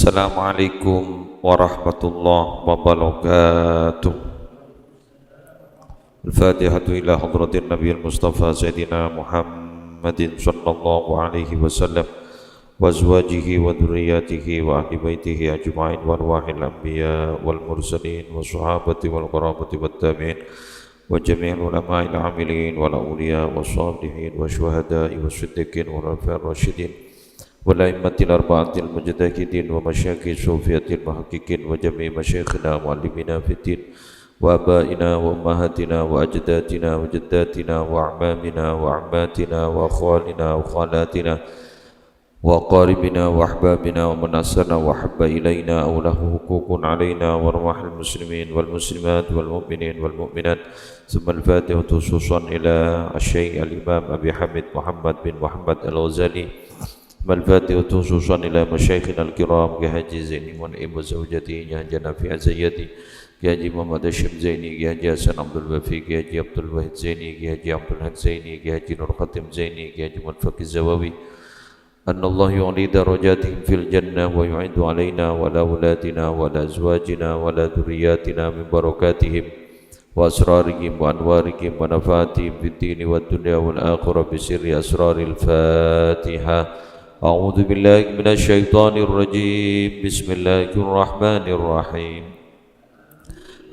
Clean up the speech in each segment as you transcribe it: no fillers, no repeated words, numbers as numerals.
Assalamualaikum warahmatullahi wabarakatuh. Al-Fatihatu ila hadratin Nabiyil Mustafa Sayyidina Muhammadin sallallahu alaihi wasallam wa azwajihi wa dhurriyyatihi wa ahli baitihi ajma'in wa arwahil anbiya wal mursalin wa sahabati wal qarabati wat tabi'in wa jami'il ulama'il amilin wal awliya was salihin wa syuhada'i was siddiqin wal rasyidin والأئمة الأربعة المجتهدين ومشايخ الصوفية المحققين وجميع مشايخنا ومعلمينا في الدين وآبائنا وأمهاتنا وأجدادنا وجداتنا وأعمامنا وأعماتنا وأخوالنا وخالاتنا وأقاربنا وأحبابنا ومن أسرنا وأحب إلينا أو له حقوق علينا وأرواح المسلمين والمسلمات والمؤمنين والمؤمنات ثم الفاتحة خصوصا إلى الشيخ الإمام أبي حميد محمد بن محمد الغزالي والفاتحة خصوصا إلى مشايخنا الكرام كحاجي زيني ونعيم وزوجته حاجي نافع الزيادي كحاجي محمد هاشم زيني كحاجي حسن عبد الوفي كحاجي عبد الواحد زيني كحاجي عبد الحق زيني كحاجي نور ختم زيني كحاجي منفق الزواوي أن الله يعلي درجاتهم في الجنة ويعيد علينا وعلى أولادنا وعلى أزواجنا وعلى ذرياتنا من بركاتهم وأسرارهم وأنوارهم ونفعاتهم في الدين والدنيا والآخرة بسر أسرار الفاتحة. أعوذ بالله من الشيطان الرجيم. بسم الله الرحمن الرحيم.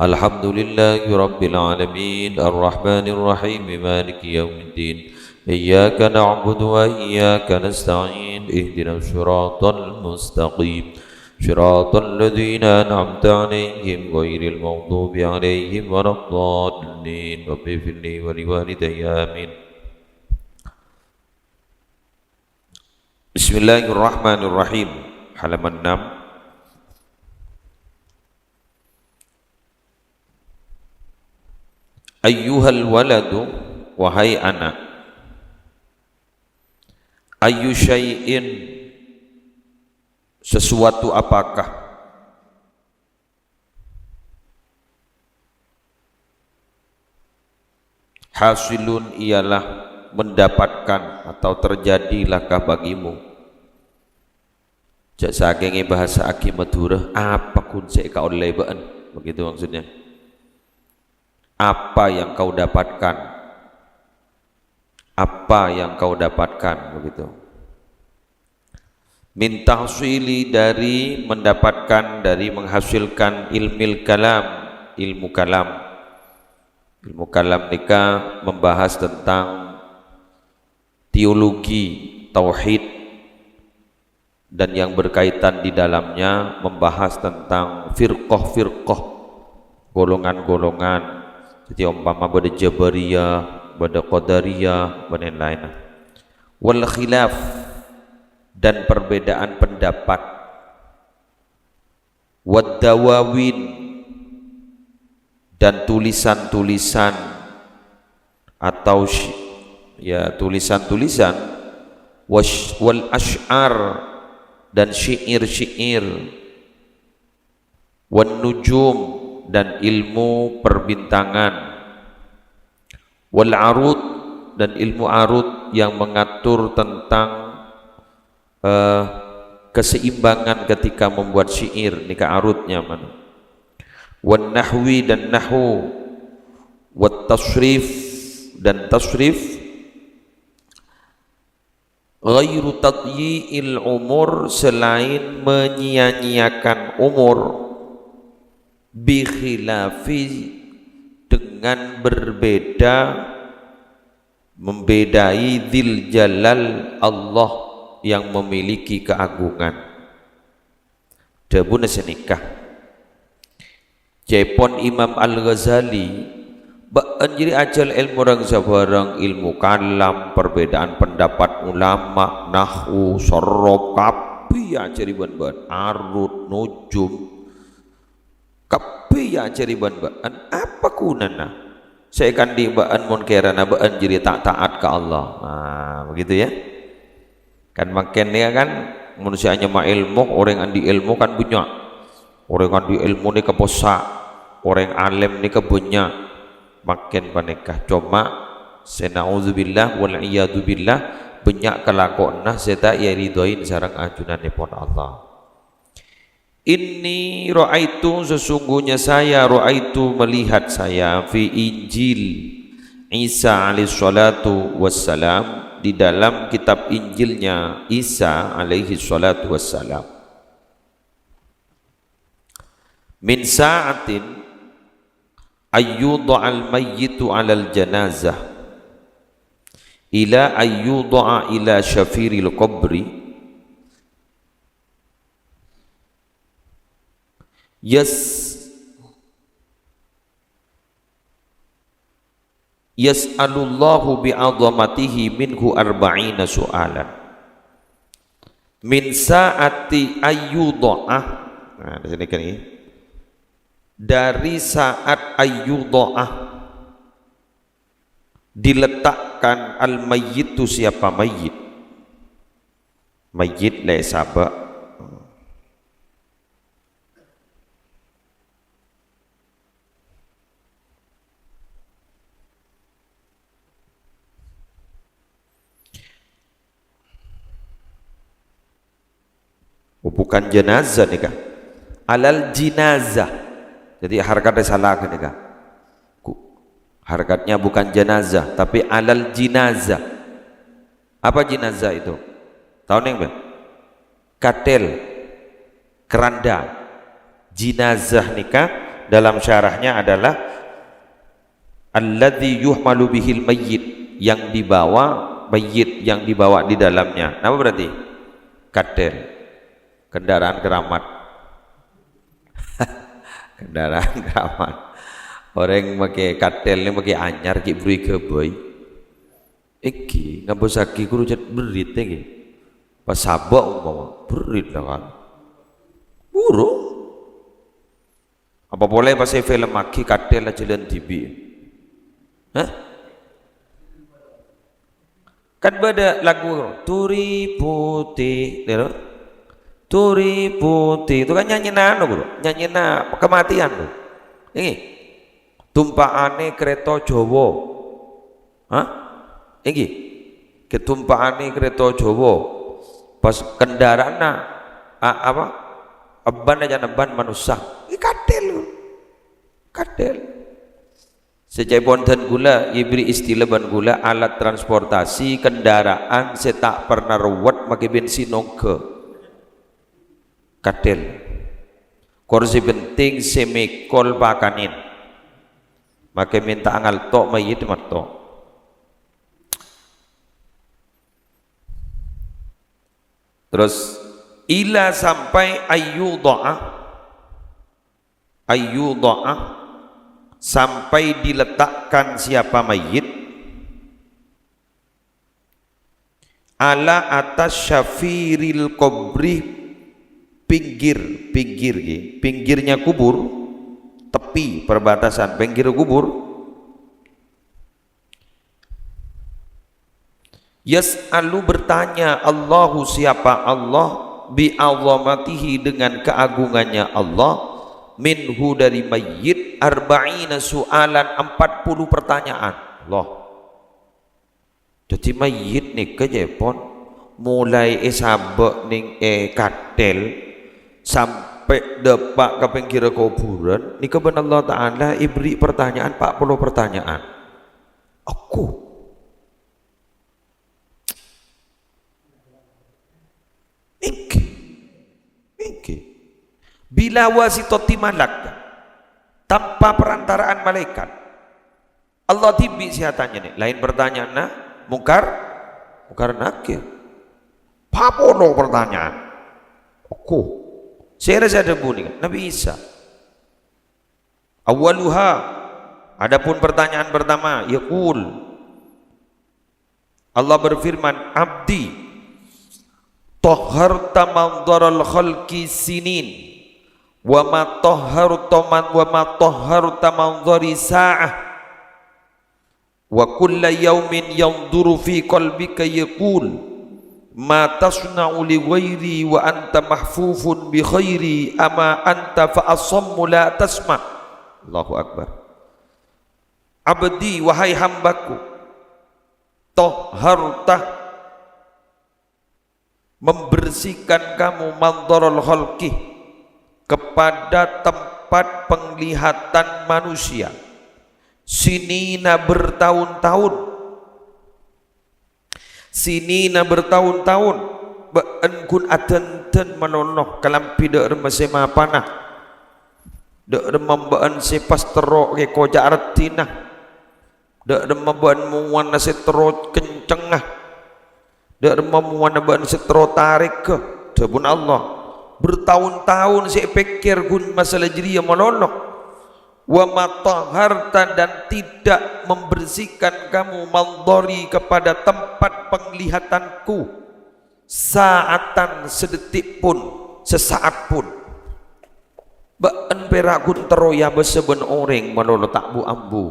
الحمد لله رب العالمين الرحمن الرحيم مالك يوم الدين إياك نعبد وإياك نستعين اهدنا الصراط المستقيم صراط الذين أنعمت عليهم غير المغضوب عليهم ولا الضالين رب اغفر لي ولوالدي آمين. Bismillahirrahmanirrahim. Halaman 6. Ayyuhal waladu, wahai anak. Ayyu syai'in, sesuatu apakah. Hasilun ialah mendapatkan atau terjadilahkah bagimu. Jak saking bahasa aki Madura, apa kun seka oleh baan, begitu maksudnya. Apa yang kau dapatkan? Apa yang kau dapatkan, begitu. Min tahsili, dari mendapatkan, dari menghasilkan ilmu kalam. Ilmu kalam nikah membahas tentang teologi, tauhid, dan yang berkaitan di dalamnya membahas tentang firqah, golongan-golongan. Jadi umpama pada Jabariyah, pada Qadariyah, dan lain-lain. Wal khilaf, dan perbedaan pendapat. Wad dawawin, dan tulisan-tulisan atau ya tulisan-tulisan. Wal ash'ar, dan syair-syair. Wan nujum, dan ilmu perbintangan. Wal arud, dan ilmu arud yang mengatur tentang keseimbangan ketika membuat syair, nikah arudnya mana. Wan nahwi, dan nahwu. Wat tasrif, dan tasrif. Ghairu tadyi'il umur, selain menyia-nyiakan umur. Bi khilafi, dengan berbeda, membedai dzil jalal, Allah yang memiliki keagungan. Dabuna senikah Jepon Imam Al-Ghazali anjiri ajal ilmu orang sabarang, ilmu kalam, perbedaan pendapat ulama, nahwu, sorob, kapi ajari ban-ban, arut, nujum, kapi ajari ban-ban. Apa kunana? Saya kan di baan mun kerana baan jadi tak taat ke Allah. Nah, begitu ya. Kan makin ya kan manusianya ma ilmu, orang andi ilmu kan banyak. Orang andi ilmu ni keposak, orang alim ni kebanyak. Makin panikah cuma senauzubillah wal iyadu billah banyak kelakona seta ya ridoin sareng ajunanipun Allah. Inni ra'aitu, sesungguhnya saya, ra'aitu melihat saya, fi Injil Isa alaihi salatu wassalam, di dalam kitab Injilnya Isa alaihi salatu wassalam, min sa'atin ayyudha'al mayyitu 'alal janazah ila ayyudha'a ila syafiril qabri yas'alullahu bi'azamatihi minhu arba'ina su'alan min sa'ati ayyudha'ah. Nah, di sini kan ini dari saat ayyudha'ah, diletakkan al-mayyitu, siapa mayyit, mayyit la sabak, bukan jenazah nih kah, alal jinazah. Jadi harkatnya salah kan nih kah, harkatnya bukan jenazah tapi alal jinazah. Apa jenazah itu? Tahu nih Mbak? Katil, keranda. Jinazah nikah dalam syarahnya adalah alladzi yuhmalu bihil mayyit, yang dibawa mayyit, yang dibawa di dalamnya. Apa berarti? Katil, kendaraan keramat. Kendaraan keramat. Orang pakai katil ni pakai anyar ki beri ke boy. Iki ngabos aki kudu cat berit iki. Pas sabak umpama berit lah kan. Burung. Apa boleh pas film aki katil lah jalan TV. Hah? Kan ada lagu Turi Putih, Turi Putih itu kan nyanyi nano bro, nyanyi na kematian bro. Ini tumpaane kereta Jawa, hah? Ini ketumpaane kereta Jawa, pas kendaraan apa? Aban aja naban manusia, ini katil lho, katil. Sejak bonten gula, ibri istilah ban gula alat transportasi kendaraan saya tak pernah ruwet pakai bensin nongke. Katil korsi penting semikol pakanin maka minta angal tok mayit matto. Terus ila sampai ayyudha'ah, ayyudha'ah sampai diletakkan siapa mayit ala atas syafiril qabri, pinggirnya kubur, tepi perbatasan pinggir kubur. Yas'alu, bertanya, Allahu, siapa Allah, bi'azamatihi, dengan keagungannya Allah, minhu, dari mayyit, arba'ina su'alan, 40 pertanyaan. Allah jadi mayyit nih ke Jepon mulai sabak ning katel sampai depak ke pinggir kuburan ni kebenar Allah Ta'ala ibri pertanyaan 40 pertanyaan. Aku iki bila wasitati malak, tanpa perantaraan malaikat, Allah tibi sihatanya nih. Lain pertanyaan nah mungkar nakir, papono pertanyaan aku saya rasa ada bunyi Nabi Isa. Awaluha, adapun pertanyaan pertama, yaqul, Allah berfirman, abdi tahharta mandharal khalqi sinin wa ma tahharta mandhari sa'ah wa kulla yawmin yanzuru fi qalbika yaqul ma tasna'u li ghairi wa anta mahfufun bi khairi ama anta fa asammu la tasma'. Allahu Akbar. Abdi, wahai hambaku, tahharta, membersihkan kamu, mandharul khalqi, kepada tempat penglihatan manusia sinina bertahun-tahun, sinina bertahun-tahun ba'an kun aten-ten manonoh kalampi dek remase mapanah dek remambaan sepas terok ke kojak retinah dek remambaan muan nasi terok kencengah dek remambaan baan setero tarik ke jabun Allah bertahun-tahun saya pikir kun masalah jeria manonoh wa mataharta dan tidak membersihkan kamu mandori kepada tempat penglihatanku saatan sedetik pun sesaat pun ba'an perak kun teroya beseben orang manonoh tak bu ambu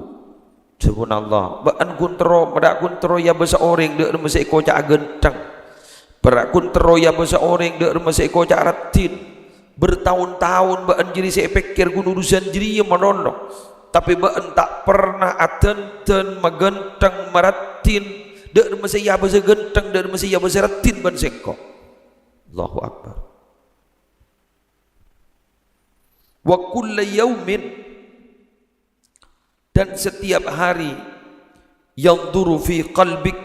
jabun Allah ba'an kun tero medak kun teroya besa orang dek remase kocak genteng perak kun teroya besa orang dek remase kocak ratin bertahun-tahun ba'an jadi saya pikir kun urusan jadi manono tapi ba'an tak pernah aten-ten magenteng maratin dek remase ya besa genteng dek remase ya besa ratin ban sengko Allahu Akbar wa kulla yaumin dan setiap hari yang duru fi qalbik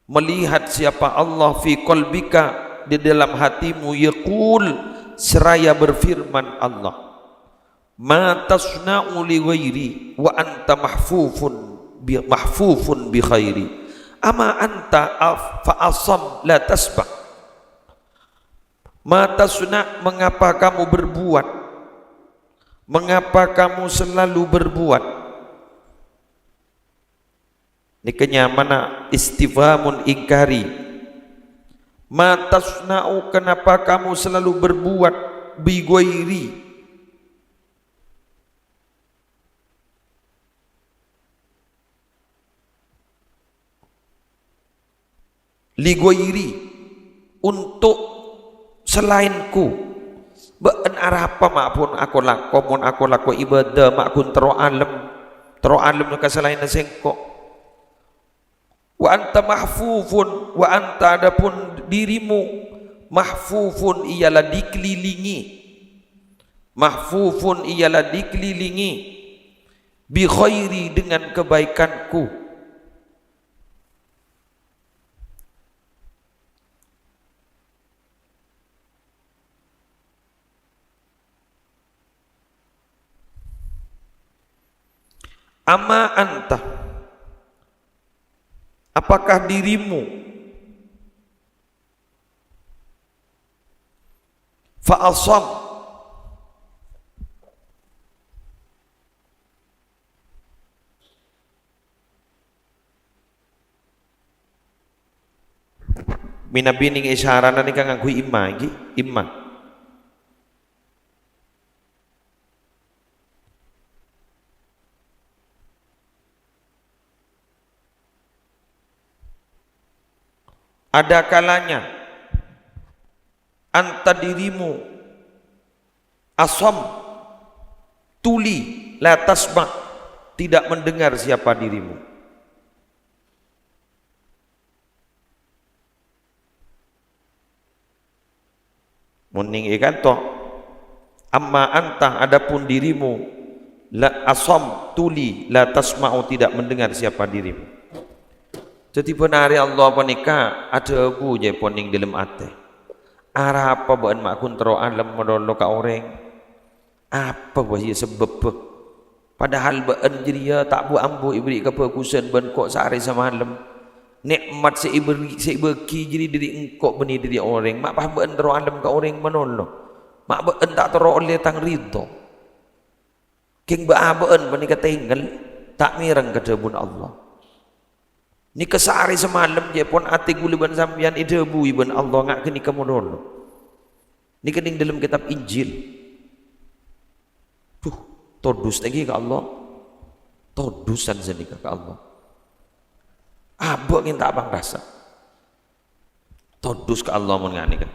melihat siapa Allah fi qalbika di dalam hatimu yaqul seraya berfirman Allah ma tasna'u li ghairi wa anta mahfufun bi khairi ama anta fa asam la tasbah ma tasna' mengapa kamu berbuat mengapa kamu selalu berbuat ini kenyamanan istifhamun ingkari ma tasna'u kenapa kamu selalu berbuat bi ghairi li ghairi untuk selainku ba'an arah apa makpun aku laku ibadah makpun tero alam nuka selain sengkok wa anta mahfufun wa anta adapun dirimu mahfufun ialah dikelilingi mahfufun ialah dikelilingi bi khairi dengan kebaikanku ama anta apakah dirimu fa'asam minabining isyarana ni kang nganggo imma iki imma ada kalanya anta dirimu asam tuli la tasma tidak mendengar siapa dirimu muning ikan toh amma anta adapun dirimu la asam tuli la tasma'u tidak mendengar siapa dirimu. Jadi penari Allah panika ada abu je poning dalam ate. Arah apa buat makun tero alam medolo ka orang. Apa bahaya sebab padahal baan jeria tak bu ambu ibri ka pekusen ban kok sehari semalam. Nikmat seibeki jadi diri engkau beni diri orang. Mak pah baan tero alam ka orang menolo. Mak baan tak tero oleh tang rito. King ba baan panika tinggal tak mireng ka debun Allah. Ni kesehari semalam je pun ati guliban sampian ide bu iban Allah ngak kini kamu dulu. Ni kening dalam kitab Injil. Tuh, todus lagi ke Allah. Todusan senika ke Allah. Abang kita abang rasa. Todus ke Allah mun ngani kan.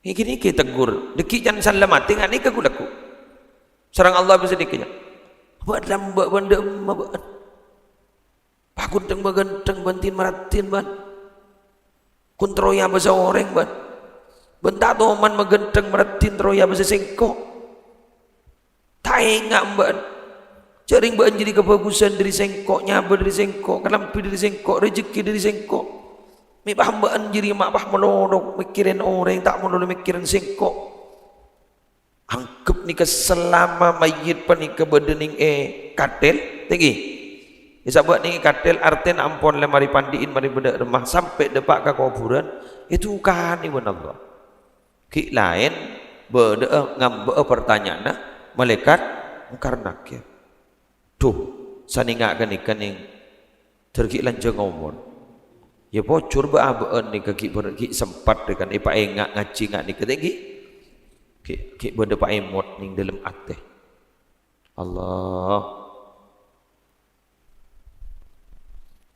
Iki kita tegur, deki jan salamati ngani ke kulaku. Serang Allah bisa dikinya. Buat lambak benda mabak. Pakun teng bagenteng bantin maratin ban. Kun troya basa orang ban. bentak toman megenteng meretin troya basa sengkok tak ingat mbak jaring mbak jadi kebagusan dari sengkok nyaba dari sengkok kelampi dari sengkok rezeki dari sengkok mibah mbak jadi mak bah melolok mikirin orang tak melolok mikirin sengkok angkep ni selama mayit pa ni kebedening katel tinggi isabak ni katel arten ampon le mari pandiin mari bedak remah sampai depak ke kuburan itu kan ni Allah ki lain beda ngambe pertanyaan malaikat karena kia tuh saninga kening tergi lanjeng ngomong ya bocor beabeen ni kaki sempat dengan ipa engak ngaji ngak ni ketinggi ki benda pak emot ning dalam ate Allah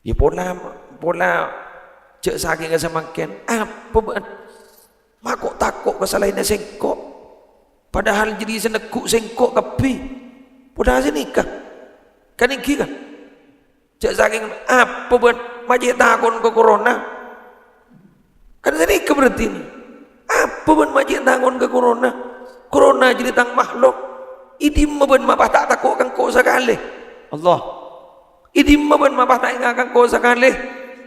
ya pola cek saking ke semakin apa ben mak kok takut kesalahan sengkok padahal jadi senekuk sengkok kepi padahal nikah kan iki kan cek saking apa ben majik takon ke corona kan nikah berarti ini apa ben majik takon ke corona jadi tang makhluk idim ben mapah tak takut kan kok sekali Allah idim ben mapah tak ingat kau sekali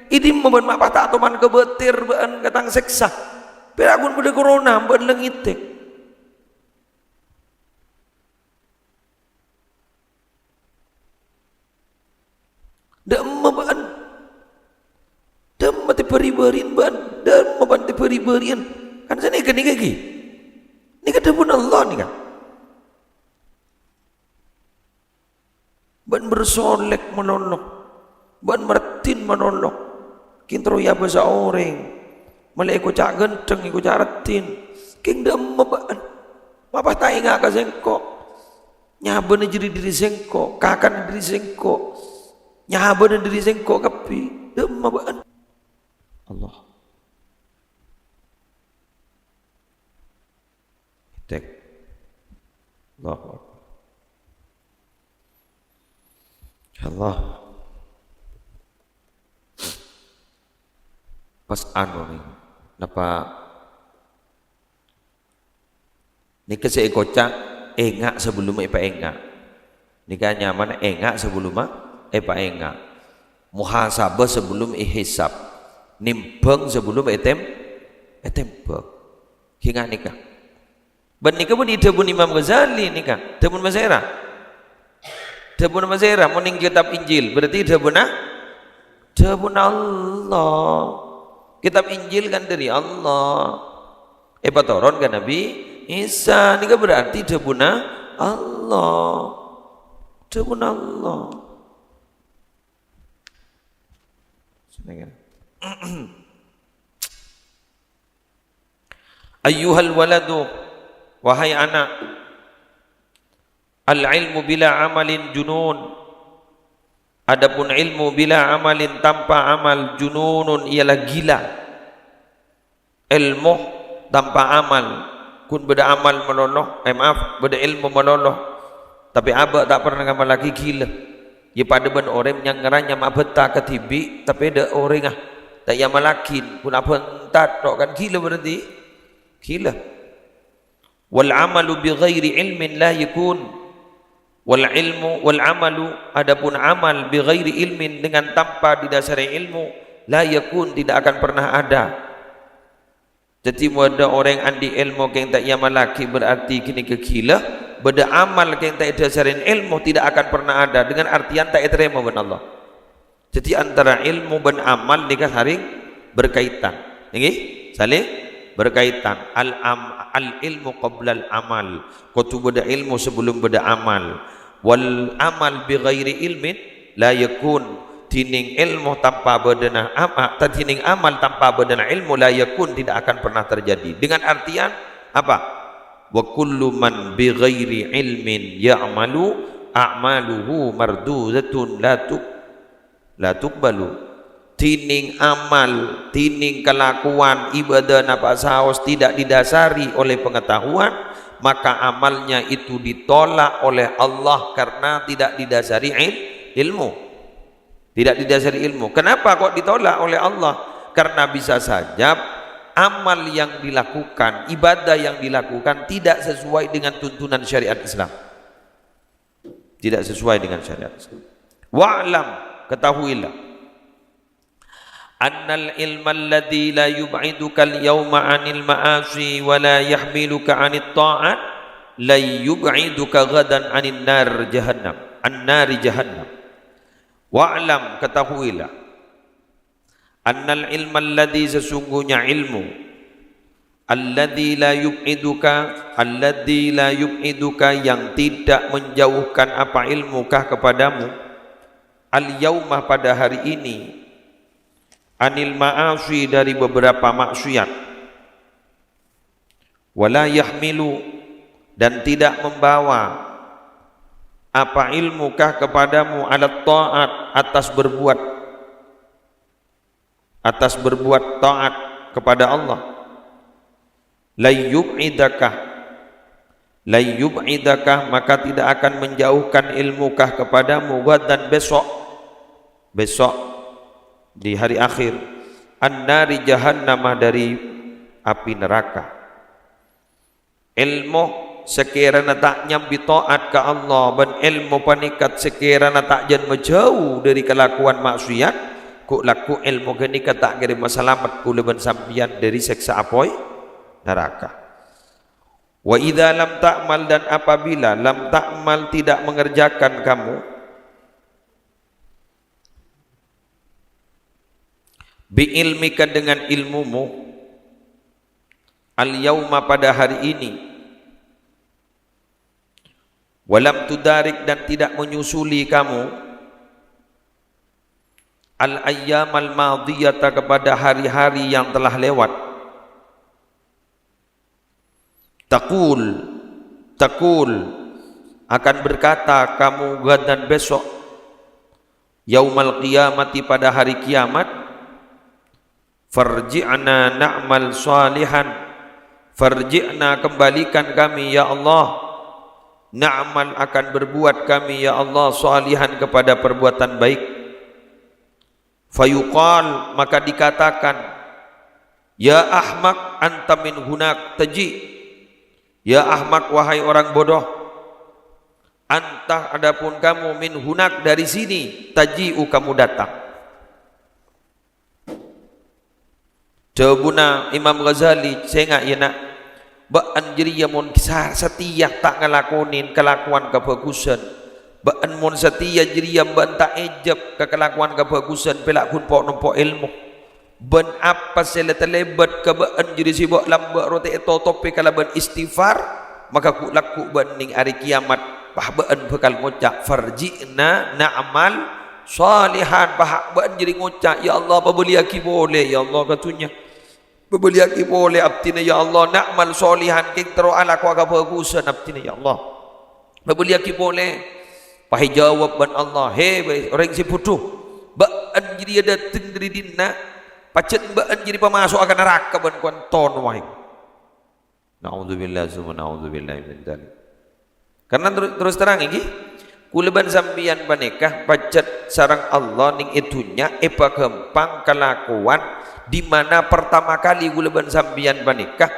idim ben mapah tak toman kebetir ben katang seksa peragun pada corona ben lengitek demma ben demma te periberin ben demma ben te periberin kan sini ke ni lagi ni kata pun Allah ni kan ban bersolek menolong ban meretin menolong kintro ya bahasa orang malai ko cak genteng ko cak retin kingdom ban apa tak ingat ka sengkok nyaben jadi diri sengkok kakan diri sengkok nyaben diri sengkok kapi dem ban Allah tek Allah Allah pas anu nih napa nikah saya kocak engak sebelum epa engak nikah nyaman engak sebelum epa engak muhasabah sebelum ihisab nimbang sebelum etembang hingga nikah ben nikah pun idebun Imam Ghazali nikah debun Masyarah debun Masyarah muning kitab Injil berarti debun Allah kitab Injil kan dari Allah patoron kan Nabi Isa ini kan berarti debun Allah debun Allah ayyuhal waladu wahai anak al-ilmu bila amalin junun adapun ilmu bila amalin tanpa amal jununun ialah gila ilmu tanpa amal kun beda amal meloloh beda ilmu meloloh tapi abak tak pernah ngamal lagi gila ya pada ben orang yang ngeranya mak betah ketibi tapi ada orang tak yang malakin pun apa entat tok kan gila berarti gila wal amalu bi ghairi ilmin la yakun wal ilmu wal amalu adapun amal bi ghairi ilmin dengan tanpa didasari ilmu la yakun tidak akan pernah ada jadi ada orang andi ilmu yang tak yang malaki berarti kini kegila beda amal yang tak didasarin ilmu tidak akan pernah ada dengan artian tak terima ben Allah jadi antara ilmu dan amal nikah saling berkaitan ini saling berkaitan al ilmu qabla al amal kutu beda ilmu sebelum beda amal wal amal bi ghairi ilmin la yakun tining ilmu tanpa bedana amal tining amal tanpa bedana ilmu la yakun tidak akan pernah terjadi dengan artian apa wa kullu man bi ghairi ilmin ya'malu a'maluhu marduzatun la tuqbalu tining amal tining kelakuan ibadah napa saos tidak didasari oleh pengetahuan maka amalnya itu ditolak oleh Allah karena tidak didasari ilmu tidak didasari ilmu kenapa kok ditolak oleh Allah karena bisa saja amal yang dilakukan, ibadah yang dilakukan tidak sesuai dengan tuntunan syariat Islam. Tidak sesuai dengan syariat Islam. Wa'lam, ketahuilah, annal ilma alladhi la yub'iduka al-yawma 'anil ma'asi wa la yahmiluka 'anit ta'at la yub'iduka ghadan 'anin nar jahannam, an-nari jahannam. Wa'lam, ketahuilah, annal ilma alladhi, sesungguhnya ilmu, alladhi la yub'iduka yang tidak menjauhkan apa ilmukah kepadamu, al-yawma pada hari ini, anil ma'asi dari beberapa maksiat, wala yahmilu dan tidak membawa apa ilmukah kepadamu alat ta'at atas berbuat taat kepada Allah, la yub'idakah maka tidak akan menjauhkan ilmukah kepadamu gadan besok di hari akhir, an-nari jahannamah dari api neraka. Ilmu sekiranya tak nyambi taat ke Allah, dan ilmu panikat sekiranya tak jen menjauh dari kelakuan maksiat, ku laku ilmu gini kata kira masalamat ku leban sampian dari seksa apoi neraka. Wa idza lam ta'mal, dan apabila lam ta'mal tidak mengerjakan kamu, bi ilmika dengan ilmumu, al yauma pada hari ini, walam tudarik dan tidak menyusuli kamu, al ayyam al madiyata kepada hari-hari yang telah lewat, takul akan berkata kamu gadan besok, yaumal qiyamati pada hari kiamat, farji'na na'mal salihan, farji'na kembalikan kami ya Allah, na'mal akan berbuat kami ya Allah salihan kepada perbuatan baik. Fayuqal maka dikatakan, ya ahmak anta min hunak taji, ya ahmak wahai orang bodoh, anta adapun kamu min hunak dari sini, taji'u kamu datang. Jawabuna Imam Ghazali, saya nggak ya nak ba'an jeriya mun setia tak ngelakonin kelakuan kebagusan, ba'an mun setia jeriya ba'an tak ejab ke kelakuan kebagusan, pelak kun pok numpok ilmu, ben apa sila terlebat ke ba'an jeri si bak lambak rote eto topi kalau ben istighfar, maka ku laku bening hari kiamat pah ba'an bekal ngucap farji'na na'mal salihan, pah ba'an jeri ngucap ya Allah pabeliaki boleh ya Allah katunya, pabeliaki boleh abtina ya Allah, na'mal salihan king tero ala ku kebagusan abtina ya Allah, pabeliaki boleh. Pahi jawab ban Allah, hei orang si putu, ba'an jadi ada tengdiri dinna, pacet ba'an jadi pemasuk akan neraka ban kuan ton wahai. Na'udzubillah summa na'udzubillah min dzalik. Karena terus terang iki, kuleban sambian panikah pacet sarang Allah ning itunya epa gempang kelakuan di mana pertama kali kuleban sambian panikah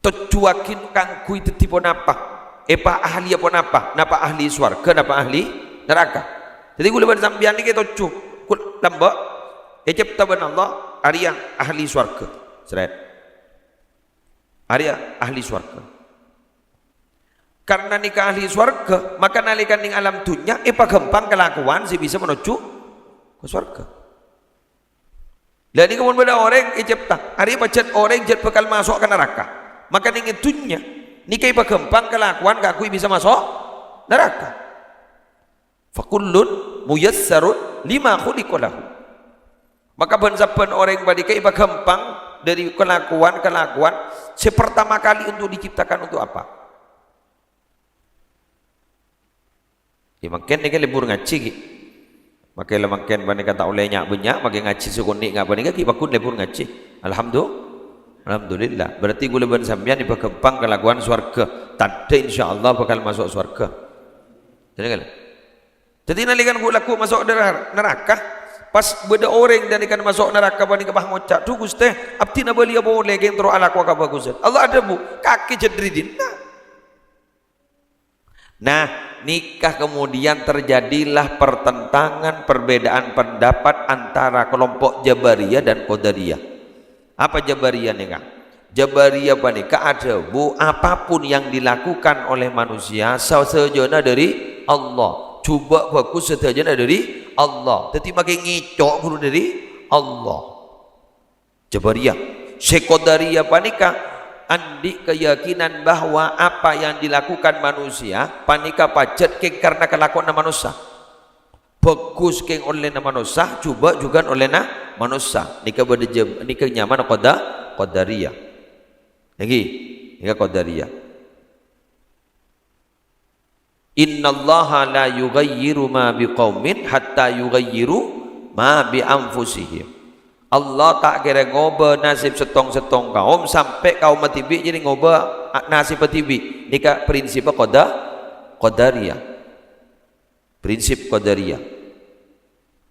tujuakin kang kui tetipo napa epa ahli apa napa ahli swarga napa ahli neraka. Jadi kuleban sambian iki tuju kul lamba cipta ban Allah Arya ahli swarga seret Arya ahli swarga. Karena nikah ahli swarga maka nalikan ning alam dunya epa gampang kelakuan si bisa menuju ke swarga. Jadi kemudian pada orang cipta Arya pacet orang jet bakal masuk ke neraka, maka ning itunya nikai pagempang kelakuan gak kui bisa masuk neraka. Fakullun muyassarun lima khuliqalahu. Maka ben-ben orang badikai pagempang dari kelakuan sepertama kali untuk diciptakan untuk apa? Ya makin ni libur ngaji ki. Makai makin bani kata olehnya banyak, makai ngaji sekunik ngapa ni ki bakun libur ngaji. Alhamdulillah. Berarti gula ban sambian di pagempang kelakuan swarga. Tanda insyaallah bakal masuk swarga. Jadi nalikan gula ku masuk neraka, pas beda orang dan ikan masuk neraka bani ke bah ngocak tu Gusti abdi na belia boleh geng tro ala ku ka bagus Allah ada bu kaki jedridin nah nikah kemudian terjadilah pertentangan perbedaan pendapat antara kelompok Jabariyah dan Qadariyah. Apa Jabariyah nikah? Jabariyah panika ada bu apapun yang dilakukan oleh manusia sejana dari Allah cuba bagus sejana dari Allah jadi makin ngicok guru dari Allah Jabariyah. Qadariyah panika andi keyakinan bahwa apa yang dilakukan manusia panika pacet ke karena kelakuan manusia bagus ke oleh manusia coba juga oleh manusia nikah berdejam nikah nyaman Qadariyah lagi nikah Qadariyah. Innallaha la yughayyiru ma biqaumin hatta yughayyiru ma bi anfusihim. Allah tak kira ngoba nasib setong-setong kaum sampai kaum matibi jadi ngoba nasib matibi. Nika prinsip Qadariyah. Prinsip Qadariyah.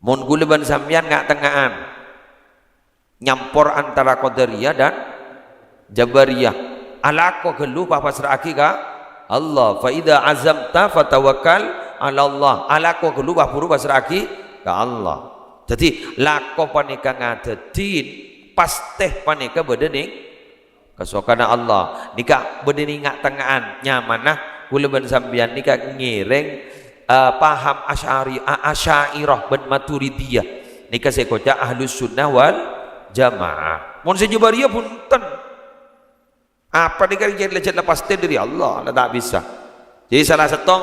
Mun guleban sampean ngak tengahan. Nyampor antara Qadariyah dan Jabariyah. Alako geluh apa seraki ka Allah fa idza azamta fatawakkal ala Allah alako geluh buru pasraki ka Allah. Jadi lako panika ngadedin pasteh panika bedening kesokana Allah nika bedening ngak tengahan nyamanah guleban sampean nika ngireng paham Asy'ariyah ben Maturidiyah nika sekoca Ahlus Sunnah wal Jamaah. Mun sejabariyah punten apa nika jadi lepas dari Allah tak bisa. Jadi salah setong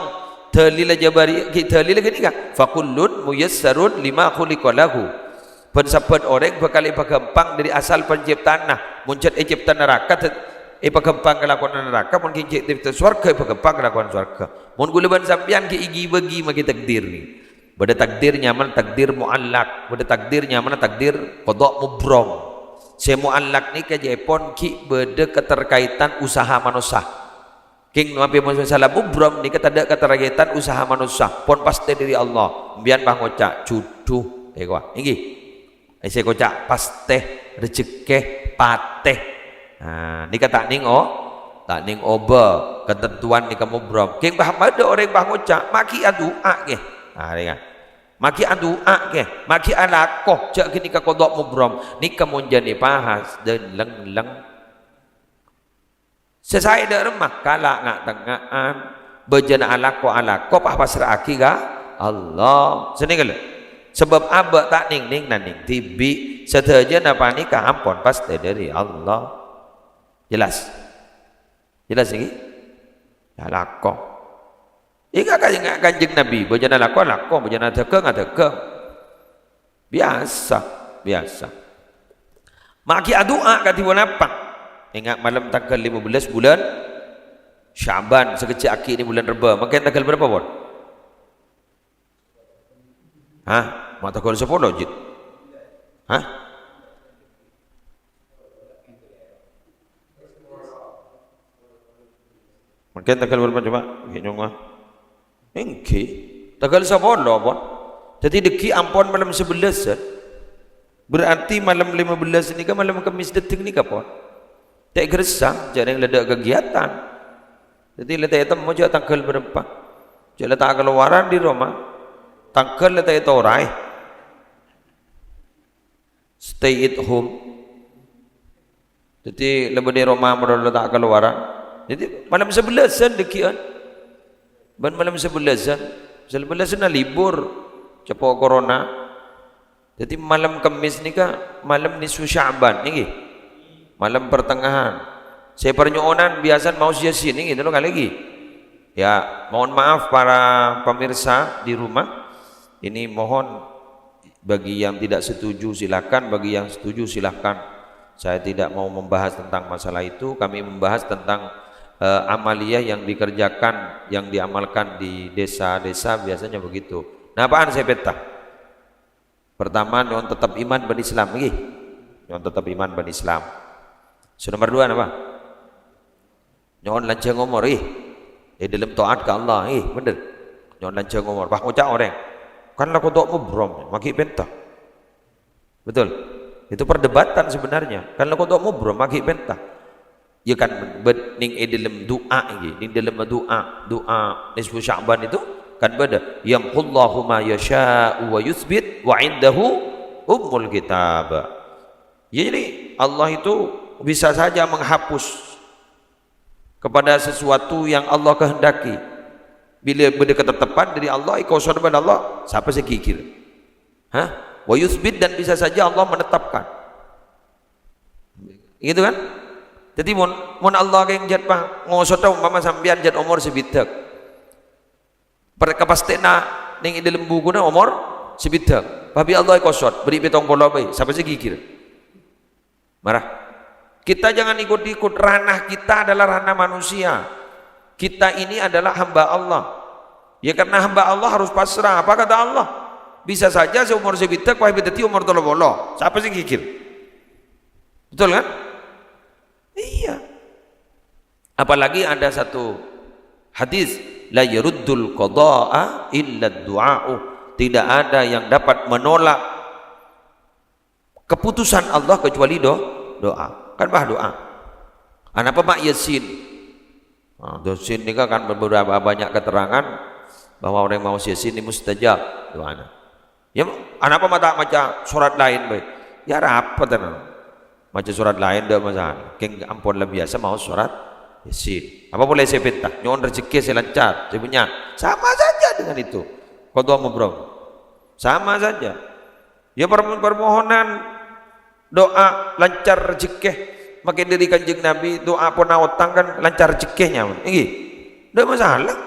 dalil Jabariyah dalil gini kan fakullun muyassarun lima khuliqa lahu. Ben orang bakal gampang dari asal penciptaan nah muncul ciptaan neraka pagampang kelakuan neraka mun cipta surga pagampang kelakuan surga. Mun guleban sampean ki igi bagi maki takdir ni. Bada takdir nyaman takdir muallak, bada takdir nyaman takdir qada mubram. Semuallak ni ke Jepon ki beda keterkaitan usaha manusia. King nabi masalah mubram ni kata ada keterkaitan usaha manusia. Pon pasti dari Allah. Bian bang ngocak juduh ekwa. Ingi. Saya kocak pasti rezeki pateh. Nah, ni kata ning tak ning oba ketentuan ni kamu mubram. King bah ada orang bang ngocak maki doa ke. Ah dengar. Maki doa ke. Maki alakoh jak kini ka qada mubram. Ni kamu jadi bahas dan leng-leng. Sesai dak remah kala ngak tengaan bejana alakoh apa seraki ka Allah. Senengale. Sebab abak tak ning naning tibi sedaja napa ni ka ampon pasti dari Allah. Jelas. Jelas lagi? Alakoh. Ika kanjeng Nabi bejana lako bejana tekeng. Biasa. Maki doa kati apa? Ingat malam tanggal 15 bulan Syaban sekecil akhir ni bulan Reba. Makin tanggal berapa pun? Hah? Mak tanggal 10 jid. Hah? Makin tanggal berapa coba? Hitung engke tanggal 10 pun. Jadi deki ampun malam 11 berarti malam 15 ni kan malam Kamis detik ni kapon. Tak gersang jarang ledak kegiatan. Jadi letak itu mau tanggal berapa? Jadi letak keluaran di rumah. Tanggal letak itu orai. Stay at home. Jadi lebih di rumah mau letak keluaran. Jadi malam 11 dekian. Ban malam 11 na libur cepo corona. Jadi malam Kamis ni ka malam nisfu Sya'ban ni. Malam pertengahan. Saya pernyonan biasa mau sia-sia ni gitu loh kali lagi. Ya, mohon maaf para pemirsa di rumah. Ini mohon bagi yang tidak setuju silakan, bagi yang setuju silakan. Saya tidak mau membahas tentang masalah itu. Kami membahas tentang amaliyah yang dikerjakan, yang diamalkan di desa-desa biasanya begitu. Nah, apaan saya peta? Pertama, yang tetap iman berislam lagi. Yang tetap iman berislam. Nomor 2 apa? Nyon lancang umur dalam taat ke Allah bener. Nyon lancang umur bah ngucap orang. Kan lah kodok mubrom maki bentah. Betul? Itu perdebatan sebenarnya. Kan kau tak mubro maki bentah. Ya kan ning dalam doa ini, ning dalam doa nisfu Sya'ban itu kan beda. Yamhullahu ma yasha'u wa yuthbit wa indahu ummul kitab. Ya, jadi Allah itu bisa saja menghapus kepada sesuatu yang Allah kehendaki. Bila benda ketetapan dari Allah, ikut sorban Allah, siapa sih kikir? Wa yuthbit, dan bisa saja Allah menetapkan. Gitu kan? Jadi mon Allah yang jat pang ngosota umpama sambian jat umur sebitak. Perkapastena ning dalam buku na umur sebitak. Babi Allah ikosot beri betong bola bae. Siapa sih kikir? Marah. Kita jangan ikut-ikut, ranah kita adalah ranah manusia. Kita ini adalah hamba Allah. Ya karena hamba Allah harus pasrah. Apa kata Allah? Bisa saja seumur sebitak wahai betati umur tolo bolo. Siapa sih kikir? Betul kan? Iya. Apalagi ada satu hadis, la yaruddul qada'a illa du'a'u. Tidak ada yang dapat menolak keputusan Allah kecuali doa. Kan bah doa. Apa Mak Yasin? Yasin ini kan beberapa banyak keterangan bahwa orang mau Yasin ini mustajab doanya. Ya, apa mata macam surat lain baik? Ya rapat tenang. Macam surat lain dah masalah. Keng ampun lah biasa mau surat Yasin. Apa boleh saya pinta? Nyon rezeki saya lancar, saya punya. Sama saja dengan itu. Kau doa mau bro? Sama saja. Ya permohonan doa lancar rezeki. Makin dari kanjeng Nabi doa pun awatang kan lancar rezekinya. Ini, tidak masalah.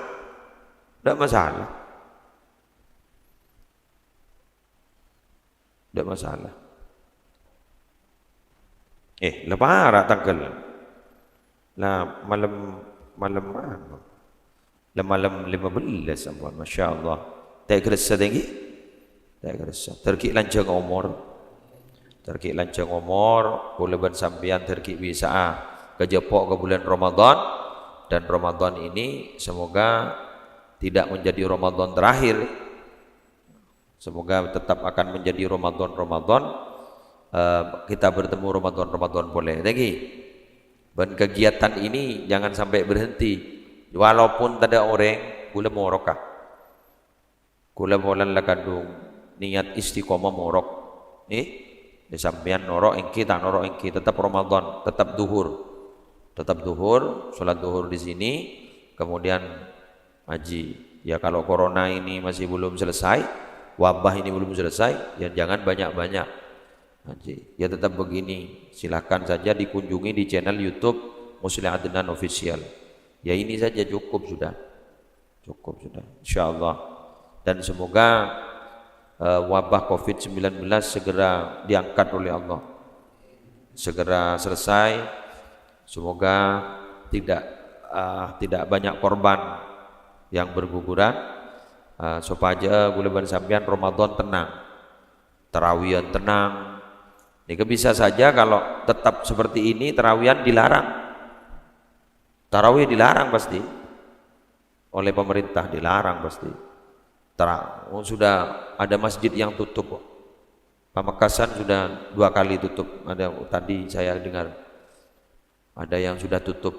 Tidak masalah. Tidak masalah. Lebaran tanggal lah malam apa? Lah malam 15 ampun, masya-Allah. Tak kerasa tinggi? Tak kerasa. Terkik lancang umur. Terkik lancang umur, kuleban sampian terkik bisa kejepok ke bulan Ramadan, dan Ramadan ini semoga tidak menjadi Ramadan terakhir. Semoga tetap akan menjadi Ramadan kita bertemu Ramadan boleh lagi. Dan kegiatan ini jangan sampai berhenti. Walaupun tak ada orang, kula morokah. Kula bolan lah kandung niat istiqomah morok. Sampean norok engki tak norok engki, tetap Ramadan, tetap duhur, sholat duhur di sini, kemudian haji. Ya kalau corona ini masih belum selesai, wabah ini belum selesai, ya jangan banyak-banyak. Ya tetap begini, silahkan saja dikunjungi di channel YouTube Muslim Adnan Official. Ya ini saja cukup sudah, insyaallah. Dan semoga wabah COVID-19 segera diangkat oleh Allah, segera selesai. Semoga tidak banyak korban yang berguguran, supaya bulan sampean Ramadan tenang, tarawihan tenang. Ini bisa saja kalau tetap seperti ini tarawihan dilarang. Tarawih dilarang pasti. Oleh pemerintah dilarang pasti. Sudah ada masjid yang tutup. Pamekasan sudah 2 kali tutup. Ada tadi saya dengar ada yang sudah tutup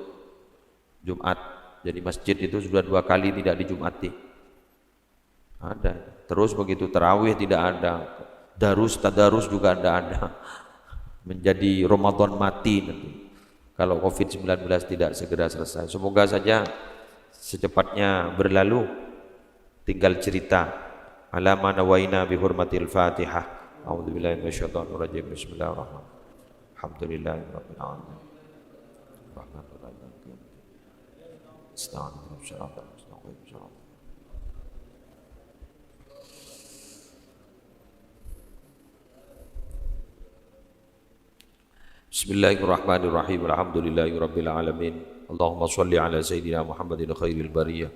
Jumat. Jadi masjid itu sudah 2 kali tidak dijumati. Ada. Terus begitu tarawih tidak ada. Tadarus juga tidak ada. Menjadi Ramadan mati nanti kalau COVID-19 tidak segera selesai. Semoga saja secepatnya berlalu. Tinggal cerita ala ma nawaina bi hurmatil Fatihah. A'udzubillahi minasyaitonir rajim. Bismillahirrahmanirrahim. Alhamdulillahirabbil alamin. Rahmanir rahim. Astagfirullahaladzim. Bismillahirrahmanirrahim. Alhamdulillahirabbil alamin. Allahumma shalli ala sayyidina Muhammadin khairil bariyah.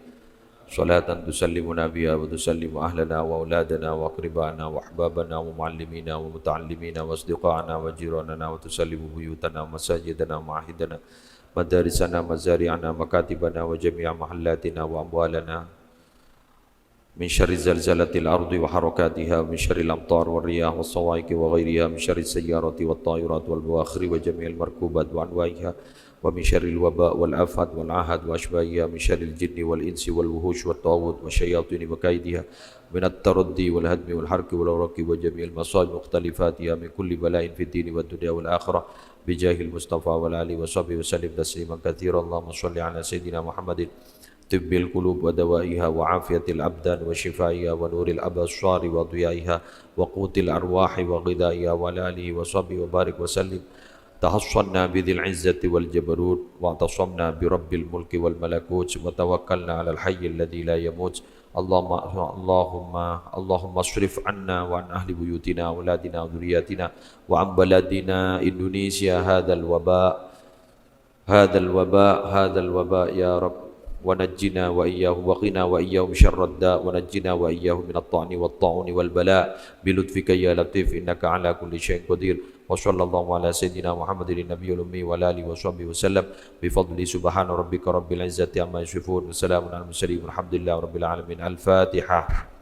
Salatan tusallimuna biha wa tusallimu ahlana wa auladana wa aqribana wa ahbabana wa muallimina wa muta'allimina wa asdiqana wa jiranana wa tusallimu buyutana wa masajidana wa ma'ahidana madarisana mazari'ana makatibana wa jami'a mahallatina wa amwalana من شر زلزلة الأرض وحركاتها ومن شر الأمطار والرياح والصواعق وغيرها من شر السيارات والطائرات والبواخر وجميع المركوبات وأنواعها ومن شر الوباء والآفات والعاهات وأشباهها من شر الجن والإنس والوحوش والطاغوت والشياطين وكيدها من التردي والهدم والحرق والورق وجميع المصائب مختلفاتها من كل بلاء في الدين والدنيا والآخرة بجاه المصطفى والآل وصحبه وسلم تسليما كثيرا. اللهم صل على سيدنا محمد طب القلوب ودوائها وعافية الأبدان وشفائها ونور الأبصار وضيائها وقوت الأرواح وغذائها وعلى آله وصحبه وبارك وسلم. تحصنا بذي العزة والجبروت واعتصمنا برب الملك والملكوت وتوكلنا على الحي الذي لا يموت. اللهم اصرف عنا وعن أهل بيوتنا أولادنا وذرياتنا وعن بلدنا إندونيسيا هذا الوباء يا رب، ونجنا وإياهم وقنا وإياهم شر الداء، ونجنا وإياهم من الطعن والطاعون والبلاء بلطفك يا لطيف إنك على كل شيء قدير. وصلى الله على سيدنا محمد النبي الأمي وعلى آله وصحبه وسلم بفضل سبحان ربك رب العزة عما يصفون وسلام على المرسلين والحمد لله رب العالمين. الفاتحة.